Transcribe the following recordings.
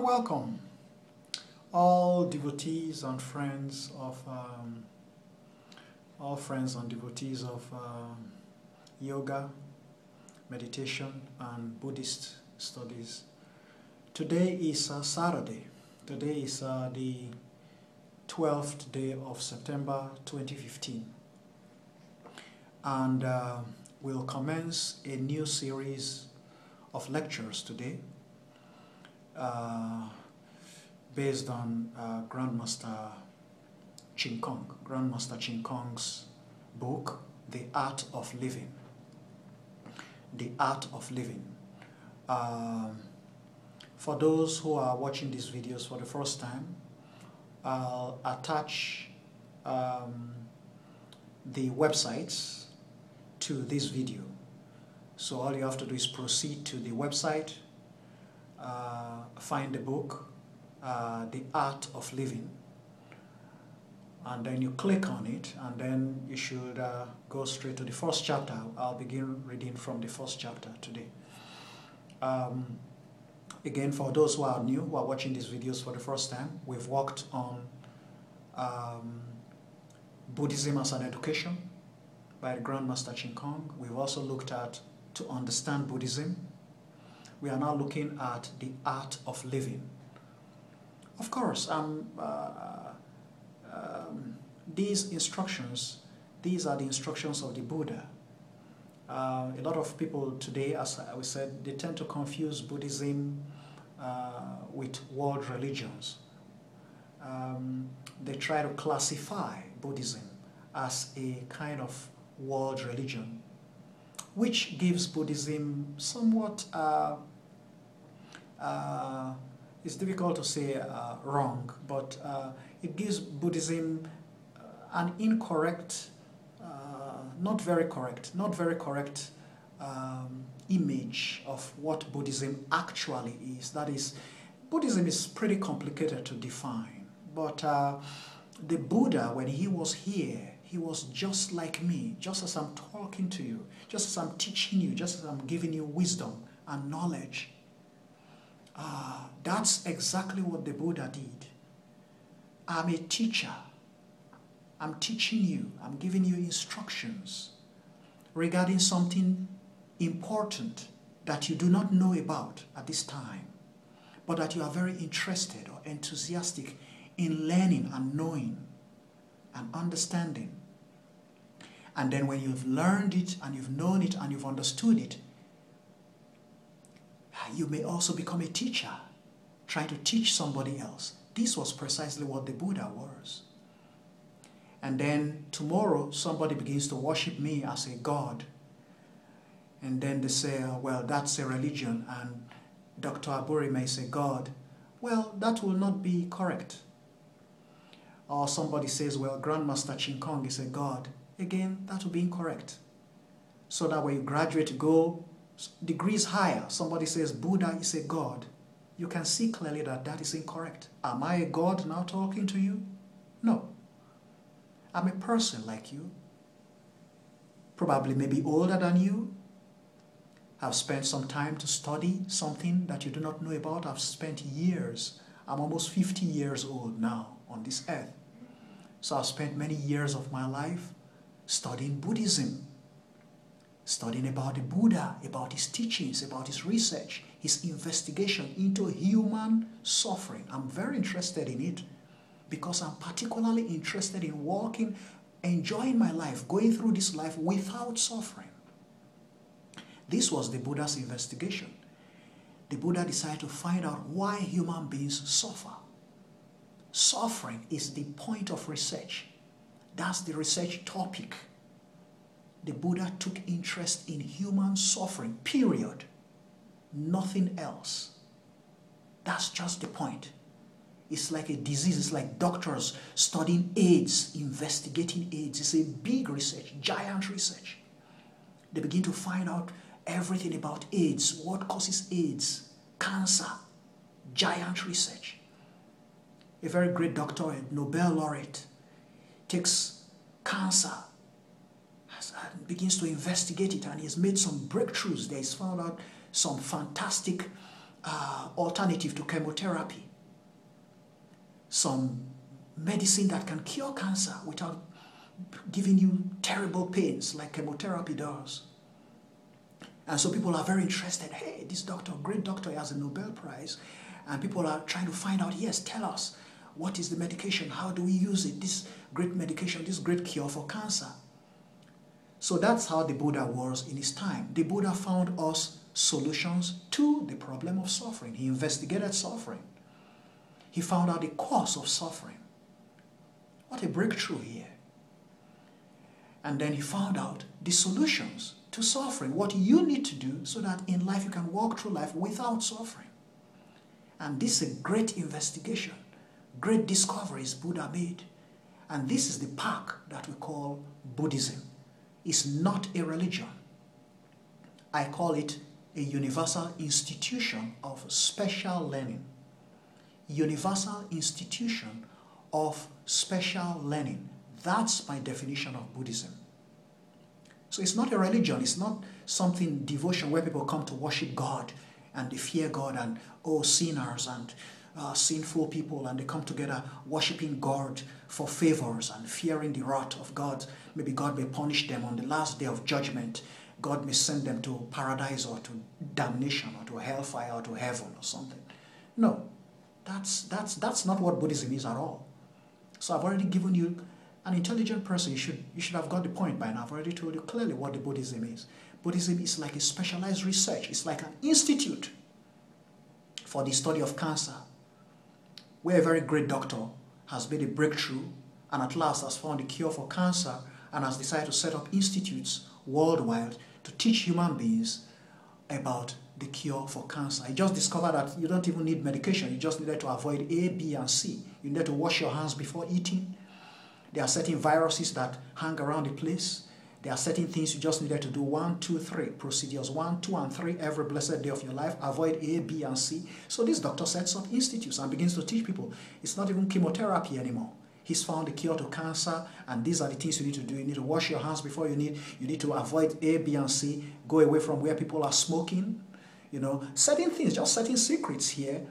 welcome all devotees and friends of devotees of yoga, meditation, and Buddhist studies. Today is Saturday. Today is the 12th day of September 2015, and we'll commence a new series of lectures today based on Grandmaster Chin Kong's book, The Art of Living. The Art of Living. For those who are watching these videos for the first time, I'll attach the websites to this video. So all you have to do is proceed to the website, find the book, The Art of Living, and then you click on it, and then you should go straight to the first chapter. I'll begin reading from the first chapter today. Again, for those who are new, who are watching these videos for the first time, we've worked on Buddhism as an education by the Grandmaster Chin Kong. We've also looked at To Understand Buddhism. We are now looking at the art of living. Of course, these instructions, these are the instructions of the Buddha. A lot of people today, as I said, they tend to confuse Buddhism with world religions. They try to classify Buddhism as a kind of world religion, which gives Buddhism somewhat, it's difficult to say wrong, but it gives Buddhism an incorrect, not very correct image of what Buddhism actually is. That is, Buddhism is pretty complicated to define, but the Buddha, when he was here, he was just like me, just as I'm talking to you, just as I'm teaching you, just as I'm giving you wisdom and knowledge. That's exactly what the Buddha did. I'm a teacher. I'm teaching you, I'm giving you instructions regarding something important that you do not know about at this time, but that you are very interested or enthusiastic in learning and knowing and understanding. And then when you've learned it and you've known it and you've understood it, you may also become a teacher, trying to teach somebody else. This was precisely what the Buddha was. And then tomorrow somebody begins to worship me as a god. And then they say, well, that's a religion, and Dr. Aburime is a god. Well, that will not be correct. Or somebody says, well, Grandmaster Chin Kong is a god. Again, that will be incorrect. So that when you graduate, go degrees higher, somebody says Buddha is a god. You can see clearly that that is incorrect. Am I a god now talking to you? No. I'm a person like you. Probably maybe older than you. I've spent some time to study something that you do not know about. I've spent years. I'm almost 50 years old now on this earth. So I've spent many years of my life studying Buddhism, studying about the Buddha, about his teachings, about his research, his investigation into human suffering. I'm very interested in it because I'm particularly interested in walking, enjoying my life, going through this life without suffering. This was the Buddha's investigation. The Buddha decided to find out why human beings suffer. Suffering is the point of research. That's the research topic. The Buddha took interest in human suffering, period. Nothing else. That's just the point. It's like a disease. It's like doctors studying AIDS, investigating AIDS. It's a big research, giant research. They begin to find out everything about AIDS, what causes AIDS, cancer, giant research. A very great doctor, a Nobel laureate, takes cancer and begins to investigate it, and he has made some breakthroughs. There is found out some fantastic alternative to chemotherapy, some medicine that can cure cancer without giving you terrible pains like chemotherapy does. And so people are very interested. Hey, this doctor, great doctor, he has a Nobel Prize. And people are trying to find out, yes, tell us, what is the medication? How do we use it? This great medication, this great cure for cancer. So that's how the Buddha was in his time. The Buddha found us solutions to the problem of suffering. He investigated suffering. He found out the cause of suffering. What a breakthrough here. And then he found out the solutions to suffering, what you need to do so that in life you can walk through life without suffering. And this is a great investigation, great discoveries Buddha made. And this is the path that we call Buddhism. It's not a religion. I call it a universal institution of special learning. Universal institution of special learning. That's my definition of Buddhism. So it's not a religion, it's not something devotion where people come to worship God and they fear God and, oh, sinners and sinful people, and they come together worshiping God for favors and fearing the wrath of God. Maybe God may punish them on the last day of judgment. God may send them to paradise or to damnation or to hellfire or to heaven or something. No, that's not what Buddhism is at all. So I've already given you, an intelligent person, you should have got the point by now. I've already told you clearly what the Buddhism is. Buddhism is like a specialized research. It's like an institute for the study of cancer, where a very great doctor has made a breakthrough and at last has found a cure for cancer and has decided to set up institutes worldwide to teach human beings about the cure for cancer. He just discovered that you don't even need medication. You just needed to avoid A, B, and C. You need to wash your hands before eating. There are certain viruses that hang around the place. There are certain things you just needed to do 1, 2, 3 procedures, 1, 2, and 3 every blessed day of your life. Avoid A, B, and C. So this doctor sets up institutes and begins to teach people. It's not even chemotherapy anymore. He's found the cure to cancer, and these are the things you need to do. You need to wash your hands before you need to avoid A, B, and C. Go away from where people are smoking. You know, certain things, just certain secrets here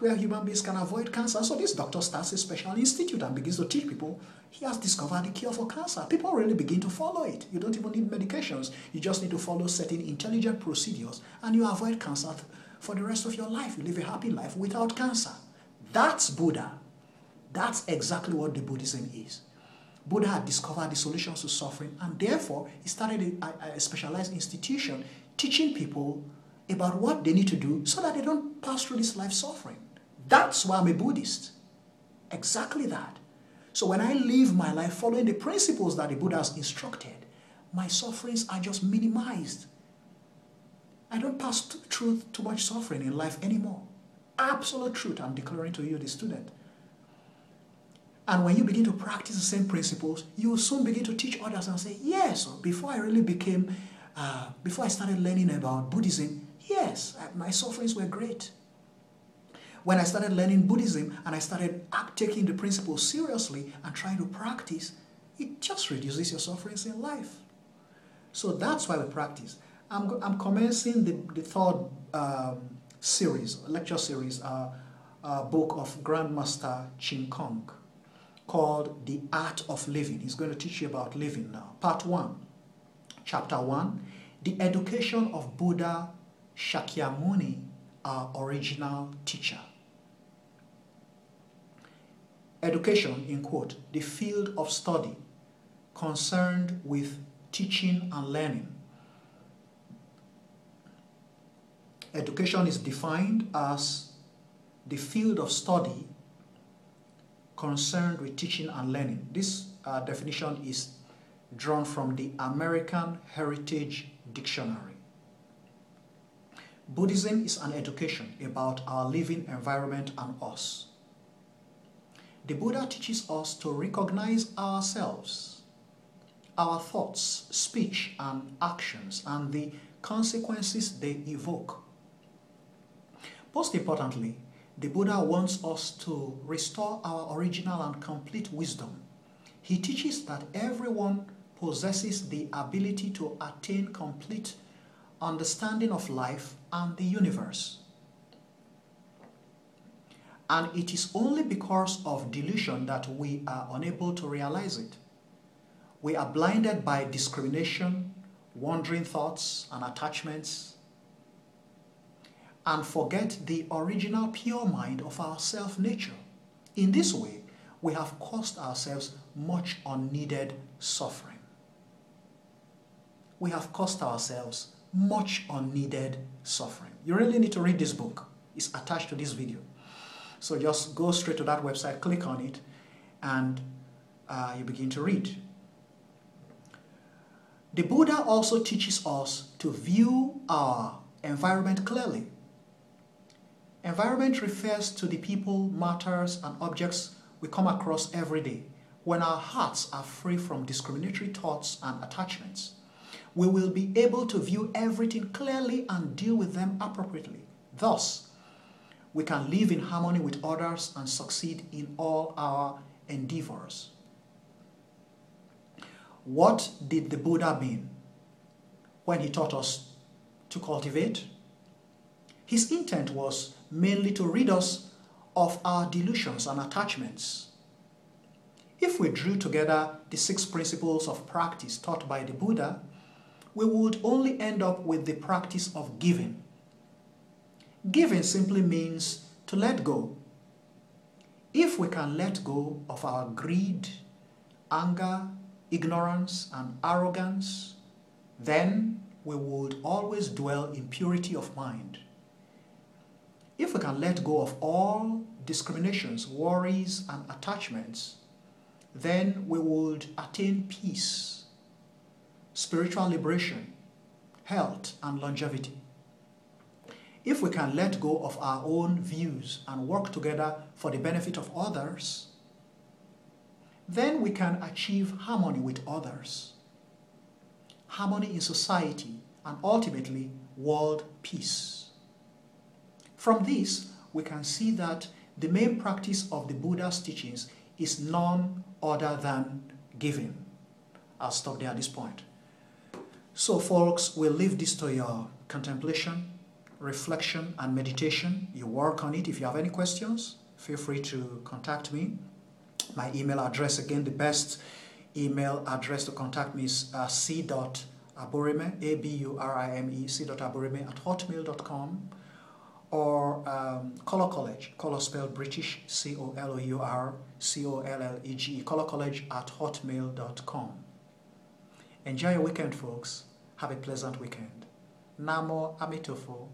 where human beings can avoid cancer. So this doctor starts a special institute and begins to teach people. He has discovered the cure for cancer. People really begin to follow it. You don't even need medications. You just need to follow certain intelligent procedures and you avoid cancer for the rest of your life. You live a happy life without cancer. That's Buddha. That's exactly what the Buddhism is. Buddha had discovered the solutions to suffering, and therefore he started a specialized institution teaching people about what they need to do so that they don't pass through this life suffering. That's why I'm a Buddhist. Exactly that. So when I live my life following the principles that the Buddha has instructed, my sufferings are just minimized. I don't pass through too much suffering in life anymore. Absolute truth, I'm declaring to you, the student. And when you begin to practice the same principles, you will soon begin to teach others and say, yes, before I started learning about Buddhism, yes, my sufferings were great. When I started learning Buddhism and I started taking the principles seriously and trying to practice, it just reduces your sufferings in life. So that's why we practice. I'm commencing the third lecture series, book of Grandmaster Ching Kong called The Art of Living. He's going to teach you about living now. Part 1, Chapter 1, The Education of Buddha Shakyamuni, our original teacher. Education, in quote, the field of study concerned with teaching and learning. Education is defined as the field of study concerned with teaching and learning. This definition is drawn from the American Heritage Dictionary. Buddhism is an education about our living environment and us. The Buddha teaches us to recognize ourselves, our thoughts, speech, and actions, and the consequences they evoke. Most importantly, the Buddha wants us to restore our original and complete wisdom. He teaches that everyone possesses the ability to attain complete understanding of life and the universe. And it is only because of delusion that we are unable to realize it. We are blinded by discrimination, wandering thoughts and attachments, and forget the original pure mind of our self-nature. In this way, we have caused ourselves much unneeded suffering. We have caused ourselves much unneeded suffering. You really need to read this book. It's attached to this video. So just go straight to that website, click on it, and you begin to read. The Buddha also teaches us to view our environment clearly. Environment refers to the people, matters, and objects we come across every day. When our hearts are free from discriminatory thoughts and attachments, we will be able to view everything clearly and deal with them appropriately. Thus, we can live in harmony with others and succeed in all our endeavors. What did the Buddha mean when he taught us to cultivate? His intent was mainly to rid us of our delusions and attachments. If we drew together the 6 principles of practice taught by the Buddha, we would only end up with the practice of giving. Giving simply means to let go. If we can let go of our greed, anger, ignorance, and arrogance, then we would always dwell in purity of mind. If we can let go of all discriminations, worries, and attachments, then we would attain peace, spiritual liberation, health, and longevity. If we can let go of our own views and work together for the benefit of others, then we can achieve harmony with others, harmony in society, and ultimately world peace. From this, we can see that the main practice of the Buddha's teachings is none other than giving. I'll stop there at this point. So folks, we'll leave this to your contemplation, reflection, and meditation. You work on it. If you have any questions, feel free to contact me. My email address, again, the best email address to contact me is c.aburime, A-B-U-R-I-M-E, c.aburime@hotmail.com, or Color College, color spelled British, C-O-L-O-U-R-C-O-L-L-E-G-E, colorcollege@hotmail.com. Enjoy your weekend, folks. Have a pleasant weekend. Namo Amitofo.